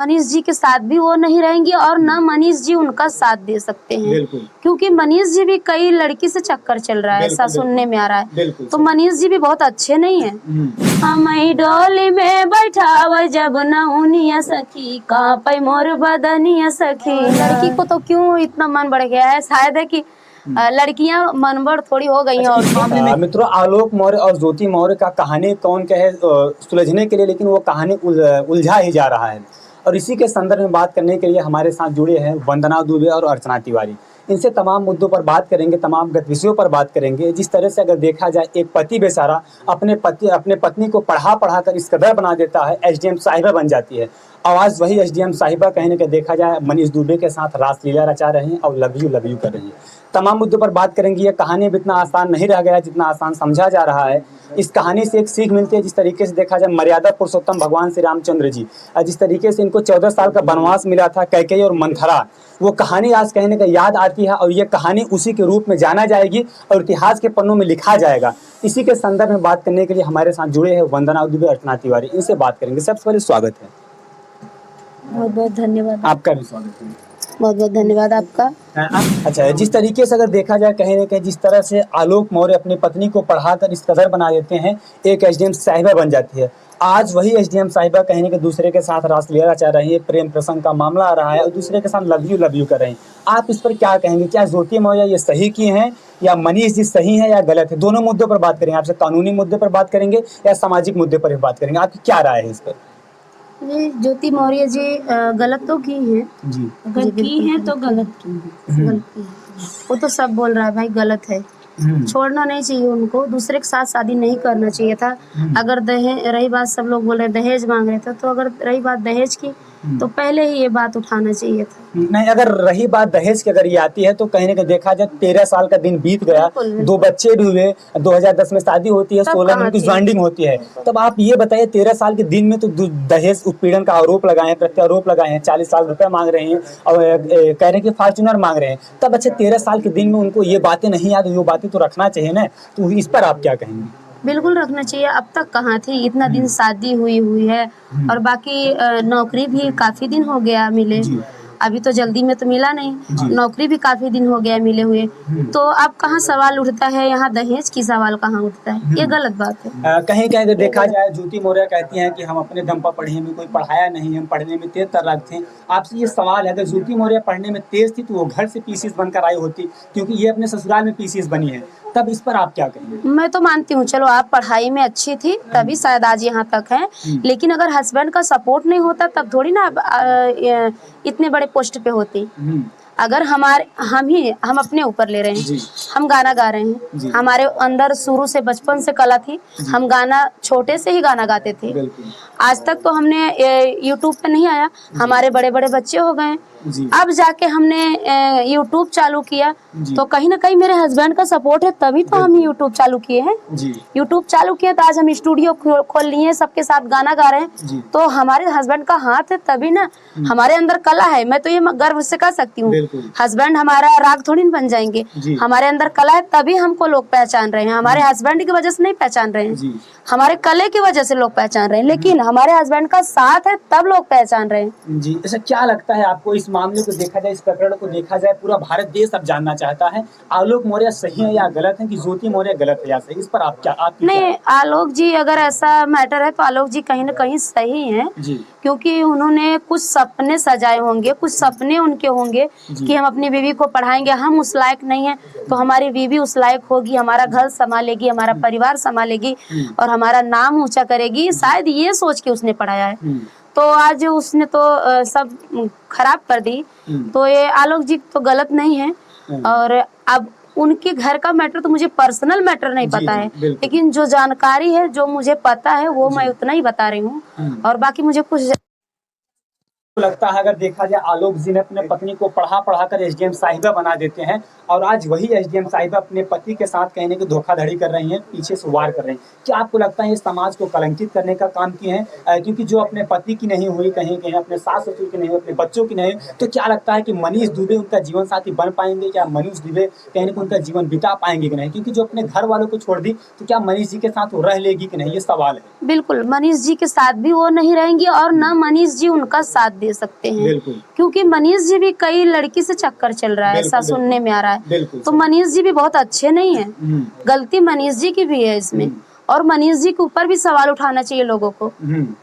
मनीष जी के साथ भी वो नहीं रहेंगी और न मनीष जी उनका साथ दे सकते हैं, क्योंकि मनीष जी भी कई लड़की से चक्कर चल रहा है, ऐसा सुनने में आ रहा है। तो मनीष जी भी बहुत अच्छे नहीं है। हम डोली में बैठाव जब नौनिया सखी कांपे मोर बदनिया सखी। लड़की को तो क्यों इतना मन बढ़ गया है, शायद है कि लड़कियां मनबड़ थोड़ी हो गई हैं। और मित्रों, आलोक मौर्य और ज्योति मौर्य का कहानी कौन कहे सुलझने के लिए, लेकिन वो कहानी उलझा ही जा रहा है। और इसी के संदर्भ में बात करने के लिए हमारे साथ जुड़े हैं वंदना दुबे और अर्चना तिवारी। इनसे तमाम मुद्दों पर बात करेंगे, तमाम विषयों पर बात करेंगे। जिस तरह से अगर देखा जाए, एक पति बेचारा अपने पत्नी को पढ़ा कर इस कदर बना देता है, एसडीएम साहिबा बन जाती है। और आज वही एसडीएम साहिबा कहने का देखा जाए मनीष दुबे के साथ रासलीला रचा रहे हैं और लव यू कर रही हैं। तमाम मुद्दों पर बात करेंगे। ये कहानी भी इतना आसान नहीं रह गया जितना आसान समझा जा रहा है। इस कहानी से एक सीख मिलती है। जिस तरीके से देखा जाए, मर्यादा पुरुषोत्तम भगवान श्री रामचंद्र जी, जिस तरीके से इनको 14 साल का वनवास मिला था कैकेयी और मंथरा, वो कहानी आज कहने का याद आती है और ये कहानी उसी के रूप में जाना जाएगी और इतिहास के पन्नों में लिखा जाएगा। इसी के संदर्भ में बात करने के लिए हमारे साथ जुड़े हैं वंदना दुबे, अर्चना तिवारी। इनसे बात करेंगे। सबसे पहले स्वागत है। बहुत बहुत धन्यवाद। आपका भी स्वागत है। बहुत बहुत धन्यवाद आपका। अच्छा, जिस तरीके से अगर देखा जाए, कहीं ना कहीं जिस तरह से आलोक मौर्य अपनी पत्नी को पढ़ाकर इस कदर बना देते हैं, एक एसडीएम साहिबा बन जाती है। आज वही एसडीएम साहिबा कहने के दूसरे के साथ रासलीला रचा रही है, प्रेम प्रसंग का मामला आ रहा है और दूसरे के साथ लव यू कर रहे हैं। आप इस पर क्या कहेंगे? क्या ज्योति मौर्य ये सही की हैं या मनीष जी सही है या गलत है? दोनों मुद्दों पर बात करेंगे। आपसे कानूनी मुद्दे पर बात करेंगे या सामाजिक मुद्दे पर बात करेंगे? आपकी क्या राय है इस पर? ज्योति मौर्य जी गलत तो की हैं जी, अगर की हैं तो गलत की है। वो तो सब बोल रहा है भाई गलत है, छोड़ना नहीं चाहिए उनको, दूसरे के साथ शादी नहीं करना चाहिए था। अगर दहेज रही बात, सब लोग बोल रहे दहेज मांग रहे थे, तो अगर रही बात दहेज की तो पहले ही ये बात उठाना चाहिए था। नहीं, अगर रही बात दहेज की अगर ये आती है तो कहीं ना कहीं देखा जाए 13 साल का दिन बीत गया, 2 बच्चे भी हुए, 2010 में शादी होती है, 16 में उनकी ज्वाइनिंग होती है। तब आप ये बताइए, 13 साल के दिन में तो दहेज उत्पीड़न का आरोप लगाए हैं, प्रत्यारोप लगाए हैं, 40 लाख रुपए मांग रहे हैं और कह रहे हैं कि फॉर्च्यूनर मांग रहे हैं। तब अच्छे 13 साल के दिन में उनको ये बातें नहीं याद, वो बातें तो रखना चाहिए ना। तो इस पर आप क्या कहेंगे? बिल्कुल रखना चाहिए। अब तक कहाँ थी, इतना दिन शादी हुई है और बाकी नौकरी भी काफी दिन हो गया मिले, अभी तो जल्दी में तो मिला नहीं, नौकरी भी काफी दिन हो गया मिले हुए। तो अब कहाँ सवाल उठता है, यहाँ दहेज की सवाल कहाँ उठता है? ये गलत बात है। कहीं कहीं देखा जाए, ज्योति मौर्य कहती हैं कि हम अपने दम पर पढ़े, हमें कोई पढ़ाया नहीं, हम पढ़ने में तेज तर्राक थे। आपसे ये सवाल है, अगर ज्योति मौर्य पढ़ने में तेज थी तो वो घर से पीसीएस बनकर आई होती, क्योंकि ये अपने ससुराल में पीसीएस बनी है। तब इस पर आप क्या कहेंगे? मैं तो मानती हूँ, चलो आप पढ़ाई में अच्छी थी तभी शायद आज यहाँ तक हैं, लेकिन अगर हस्बैंड का सपोर्ट नहीं होता तब थोड़ी ना इतने बड़े पोस्ट पे होती। अगर हम अपने ऊपर ले रहे हैं, हम गाना गा रहे हैं, हमारे अंदर शुरू से बचपन से कला थी, हम गाना छोटे से ही गाना गाते थे। आज तक तो हमने यूट्यूब पे नहीं आया, हमारे बड़े बड़े बच्चे हो गए, अब जाके हमने यूट्यूब चालू किया, तो कहीं ना कहीं मेरे हस्बैंड का सपोर्ट है तभी तो हम यूट्यूब चालू किए हैं। यूट्यूब चालू किया तो आज हम स्टूडियो खोल लिए, सबके साथ गाना गा रहे हैं, तो हमारे हस्बैंड का हाथ है तभी ना। हमारे अंदर कला है, मैं तो ये गर्व से कह सकती हूँ। हस्बैंड हमारा राग थोड़ी न बन जाएंगे, हमारे अंदर कला है तभी हमको लोग पहचान रहे हैं। हमारे हस्बैंड की वजह से नहीं पहचान रहे हैं, हमारे कले की वजह से लोग पहचान रहे हैं, लेकिन हमारे हस्बैंड का साथ है तब लोग पहचान रहे हैं। जी, ऐसा क्या लगता है आपको? इस मामले को देखा जाए, इस प्रकरण को देखा जाए, पूरा भारत देश अब जानना चाहता है, आलोक मौर्य सही है या गलत है, कि ज्योति मौर्य गलत है या सही? इस पर आप क्या नहीं, आलोक जी अगर ऐसा मैटर है तो आलोक जी कहीं ना कहीं सही हैं, क्योंकि उन्होंने कुछ सपने सजाए होंगे, कुछ सपने उनके होंगे कि हम अपनी बीवी को पढ़ाएंगे, हम उस लायक नहीं है तो हमारी बीवी उस लायक होगी, हमारा घर संभालेगी, हमारा परिवार संभालेगी और हमारा नाम ऊंचा करेगी, शायद ये सोच के उसने पढ़ाया है। तो आज उसने तो सब खराब कर दी, तो ये आलोक जी तो गलत नहीं है। और अब उनके घर का मैटर तो मुझे पर्सनल मैटर नहीं पता है, लेकिन जो जानकारी है, जो मुझे पता है, वो मैं उतना ही बता रही हूँ, और बाकी मुझे कुछ लगता है। अगर देखा जाए, आलोक जी ने अपने पत्नी को पढ़ा कर एसडीएम साहिबा बना देते हैं और आज वही एसडीएम साहिबा अपने पति के साथ कहने की धोखाधड़ी कर रही हैं, पीछे से वार कर रही हैं। क्या आपको लगता है ये समाज को कलंकित करने का काम किए हैं? क्योंकि जो अपने पति की नहीं हुई, कहीं कहीं अपने सास ससुर की नहीं हुई, अपने बच्चों की नहीं हुई, तो क्या लगता है कि मनीष दुबे उनका जीवन साथी बन पाएंगे? क्या मनीष दुबे कहने को उनका जीवन बिता पाएंगे कि नहीं? क्योंकि जो अपने घर वालों को छोड़ दी, तो क्या मनीष जी के साथ वो रह लेगी कि नहीं? ये सवाल है। बिल्कुल, मनीष जी के साथ भी वो नहीं रहेंगी और न मनीष जी उनका साथ दे सकते हैं, बिल्कुल क्योंकि मनीष जी भी कई लड़की से चक्कर चल रहा है, ऐसा बिल्कुल, सुनने में आ रहा है। बिल्कुल तो सही। मनीष जी भी बहुत अच्छे नहीं है, गलती मनीष जी की भी है इसमें, और मनीष जी के ऊपर भी सवाल उठाना चाहिए लोगों को।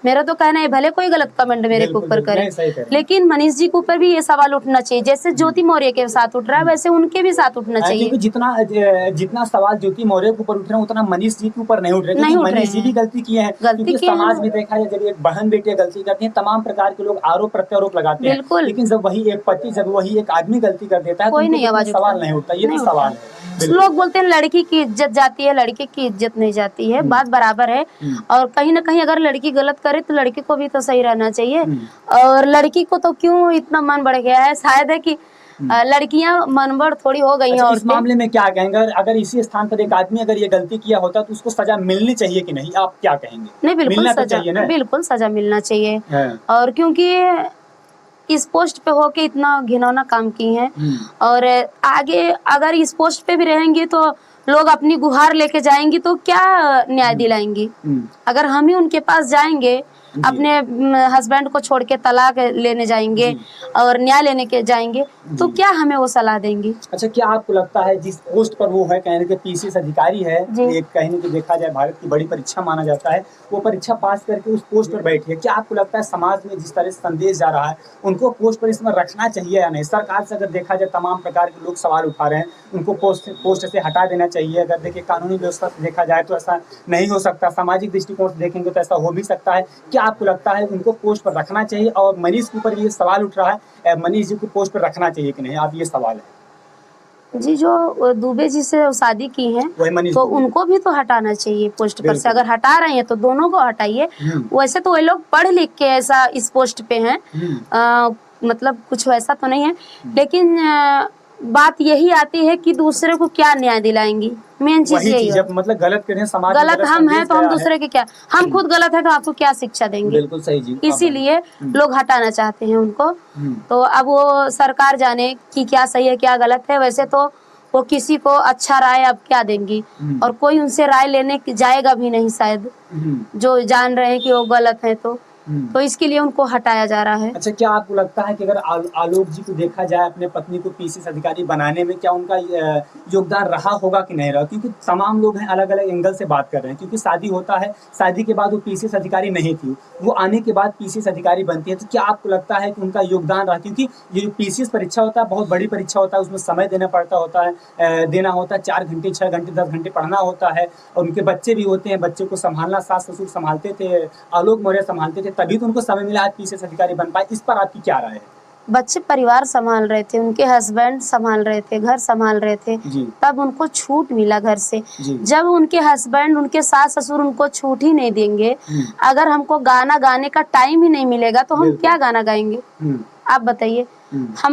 मेरा तो कहना है, भले कोई गलत कमेंट मेरे के बिल्कुल, ऊपर बिल्कुल, करे, नहीं, सही कह रहे हैं। लेकिन मनीष जी के ऊपर भी ये सवाल उठना चाहिए। जैसे ज्योति मौर्य के साथ उठ रहा है, वैसे उनके भी साथ उठना चाहिए। क्योंकि जितना सवाल ज्योति मौर्य के ऊपर उठ रहे हैं उतना मनीष जी के ऊपर नहीं उठ रहे, नहीं क्योंकि उठ रहे मनीष जी भी हैं। गलती किए हैं। गलती क्योंकि किए हैं समाज ना। में देखा जाए, जब एक बहन बेटियां गलती करती हैं, तमाम प्रकार के लोग आरोप प्रत्यारोप लगाते हैं, बिल्कुल। लेकिन जब वही एक पति, जब वही एक आदमी गलती कर देता है तो कोई उनके नहीं बीच में आवाज उठता, सवाल नहीं उठता। ये नहीं तो उठता। सवाल है। बिल्कुल। लोग बोलते हैं लड़की की इज्जत जाती है, लड़के की इज्जत नहीं जाती है, बात बराबर है। और कहीं ना कहीं अगर लड़की गलत करे तो लड़के को भी तो सही रहना चाहिए, और लड़की को तो क्यों इतना मन बढ़ गया है, शायद है कि लड़कियां मनबढ़ थोड़ी हो गई हैं अच्छा, इस औरतें। मामले में क्या कहेंगे? अगर इसी स्थान पर एक आदमी अगर ये गलती किया होता तो उसको सजा मिलनी चाहिए कि नहीं, आप क्या कहेंगे? नहीं, बिल्कुल मिलना तो सजा, चाहिए ना। बिल्कुल सजा मिलना चाहिए। हाँ। और क्योंकि इस पोस्ट पे होके इतना घिनौना काम की हैं, और आगे अगर इस पोस्ट पे भी रहेंगी तो लोग अपनी गुहार लेके जाएंगी तो क्या न्याय दिलाएंगी? अगर हम ही उनके पास जाएंगे, अपने हस्बैंड को छोड़ के तलाक लेने जाएंगे और न्याय लेने के जाएंगे, तो क्या हमें वो सलाह देंगी? अच्छा, क्या आपको लगता है जिस पोस्ट पर वो है, कहने के पीसीएस अधिकारी है, जी। एक कहने की देखा जाए भारत की बड़ी परीक्षा माना जाता है, वो परीक्षा पास करके उस पोस्ट पर बैठी है, क्या आपको लगता है समाज में जिस तरह से संदेश जा रहा है उनको पोस्ट पर इसमें रखना चाहिए या नहीं? सरकार से अगर देखा जाए तमाम प्रकार के लोग सवाल उठा रहे हैं, उनको पोस्ट से हटा देना चाहिए। अगर देखिए कानूनी व्यवस्था से देखा जाए तो ऐसा नहीं हो सकता, सामाजिक दृष्टिकोण से देखेंगे तो ऐसा हो भी सकता है। क्या आपको लगता है उनको पोस्ट पर रखना चाहिए? और मनीष के ऊपर ये सवाल उठ रहा है, मनीष जी को पोस्ट पर रखना चाहिए कि नहीं, आप ये सवाल है। जी, जो दुबे जी से शादी की हैं वही मनीष तो दुबे। उनको भी तो हटाना चाहिए पोस्ट पर से। बिल्कुल। अगर हटा रहे हैं तो दोनों को हटाइए। वैसे तो वे लोग पढ़ लिख के ऐसा इस पोस्ट पे हैं, मतलब कुछ वैसा तो नहीं है, लेकिन बात यही आती है कि दूसरे को क्या न्याय दिलाएंगी। मेन चीज यही है। जब मतलब गलत करें समाज में, गलत हम हैं तो हम दूसरे के क्या, हम खुद गलत है तो आपको क्या शिक्षा देंगे? बिल्कुल सही जी। इसीलिए लोग हटाना चाहते हैं उनको। तो अब वो सरकार जाने कि क्या सही है क्या गलत है। वैसे तो वो किसी को अच्छा राय अब क्या देंगी, और कोई उनसे राय लेने जाएगा भी नहीं शायद, जो जान रहे हैं कि वो गलत है। तो इसके लिए उनको हटाया जा रहा है। अच्छा, क्या आपको लगता है कि अगर आलोक जी को देखा जाए, अपने पत्नी को पीसीएस अधिकारी बनाने में, क्या उनका योगदान रहा होगा कि नहीं रहा? क्योंकि तमाम लोग हैं अलग अलग एंगल से बात कर रहे हैं। क्योंकि शादी होता है, शादी के बाद वो पीसीएस अधिकारी नहीं थी, वो आने के बाद पीसीएस अधिकारी बनती है, तो क्या आपको लगता है कि उनका योगदान रहा? क्योंकि ये जो पीसीएस परीक्षा होता है बहुत बड़ी परीक्षा होता है, उसमें समय देना होता है 4 घंटे 6 घंटे 10 घंटे पढ़ना होता है, और उनके बच्चे भी होते हैं, बच्चे को संभालना सास ससुर संभालते थे, आलोक मौर्य संभालते थे, तभी तो उनको समय मिला आज पीसीएस अधिकारी बन पाए। इस पर आपकी क्या राय है? बच्चे परिवार संभाल रहे थे, उनके हस्बैंड संभाल रहे थे, घर संभाल रहे थे, तब उनको छूट मिला घर से। जब उनके हस्बैंड, उनके सास ससुर उनको छूट ही नहीं देंगे, अगर हमको गाना गाने का टाइम ही नहीं मिलेगा तो हम क्या गाना गाएंगे? आप बताइए।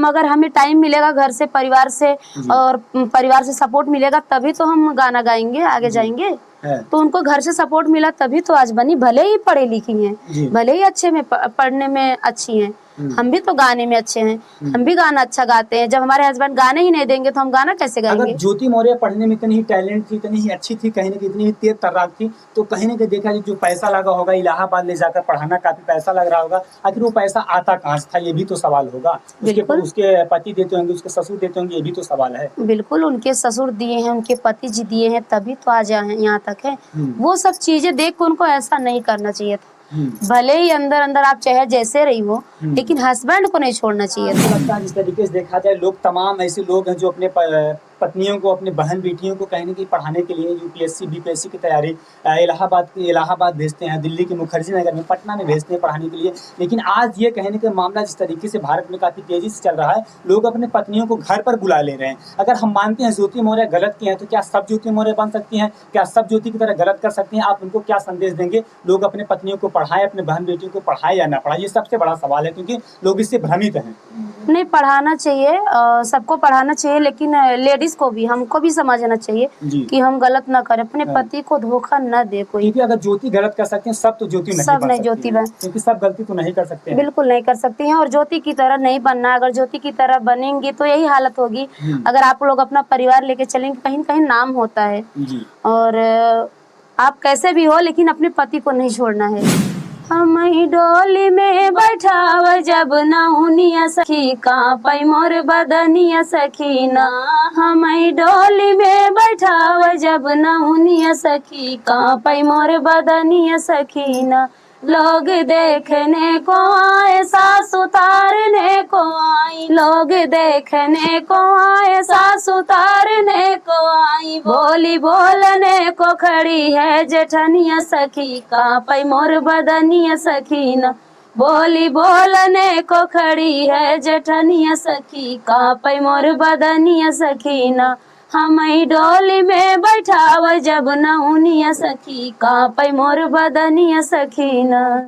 अगर हमें टाइम मिलेगा घर से, परिवार से, और परिवार से सपोर्ट मिलेगा, तभी तो हम गाना गाएंगे, आगे जाएंगे। तो उनको घर से सपोर्ट मिला तभी तो आज बनी। भले ही पढ़े लिखी हैं, भले ही अच्छे में पढ़ने में अच्छी हैं, हम भी तो गाने में अच्छे हैं, हम भी गाना अच्छा गाते हैं। जब हमारे हस्बैंड गाने ही नहीं देंगे तो हम गाना कैसे गाएंगे? अगर ज्योति मौर्य पढ़ने में इतनी ही टैलेंट थी, इतनी ही अच्छी थी, कहीं ना कहीं इतनी ही तेज तर्राक थी, तो कहीं ना कहीं देखा जो पैसा लगा होगा, इलाहाबाद ले जाकर पढ़ाना काफी पैसा लग रहा होगा, आखिर वो पैसा आता कहाँ से था, ये भी तो सवाल होगा। उसके पति देते होंगे, उसके ससुर देते होंगे, ये भी तो सवाल है। बिल्कुल, उनके ससुर दिए हैं, उनके पति जी दिए हैं, तभी तो आज यहाँ तक है। वो सब चीजें देख कर उनको ऐसा नहीं करना चाहिए था। भले ही अंदर अंदर आप चाहे जैसे रही हो, लेकिन हस्बैंड को नहीं छोड़ना चाहिए था। लगता है जिस तरीके से देखा जाए, लोग तमाम ऐसे लोग हैं जो अपने पत्नियों को, अपने बहन बेटियों को कहने की पढ़ाने के लिए यूपीएससी बीपीएससी की तैयारी इलाहाबाद भेजते हैं, दिल्ली के मुखर्जी नगर में, पटना में भेजते हैं पढ़ाने के लिए। लेकिन आज ये कहने का मामला जिस तरीके से भारत में काफ़ी तेजी से चल रहा है, लोग अपने पत्नियों को घर पर बुला ले रहे हैं। अगर हम मानते हैं ज्योति मौर्य गलत की हैं, तो क्या सब ज्योति मौर्य बन सकती हैं? क्या सब ज्योति की तरह गलत कर सकती हैं? आप उनको क्या संदेश देंगे? लोग अपने पत्नियों को पढ़ाएं, अपने बहन बेटियों को पढ़ाएं या ना पढ़ाएं, ये सबसे बड़ा सवाल है, क्योंकि लोग इससे भ्रमित हैं। नहीं, पढ़ाना चाहिए, सबको पढ़ाना चाहिए, लेकिन लेडीज को भी, हमको भी समझना चाहिए कि हम गलत ना करें, अपने पति को धोखा न दे कोई। क्योंकि अगर ज्योति गलत कर सकते हैं, सब तो ज्योति नहीं सब नहीं ज्योति बन, क्योंकि सब गलती तो नहीं कर सकते हैं। बिल्कुल नहीं कर सकती हैं, और ज्योति की तरह नहीं बनना। अगर ज्योति की तरह बनेंगी तो यही हालत होगी। अगर आप लोग अपना परिवार लेके चलेंगे, कहीं कहीं नाम होता है, और आप कैसे भी हो लेकिन अपने पति को नहीं छोड़ना है। हमई डोली में बैठाव जब नौनिया सखी कांपै मोर बदनिया सखीना। हमई डोली में बैठाव जब नौनिया सखी कांपै मोर बदनिया सखीना। लोग देखने को आए सास उतारने को आई, लोग देखने को आए सास उतारने को आई। बोली बोलने को खड़ी है जेठनिया सखी कांपै मोर बदनिया सखीना। बोली बोलने को खड़ी है जेठनिया सखी कांपै मोर बदनिया सखीना। हमई डोली में बैठाव जब नौनिया सखी कांपै मोर बदनिया सखीना।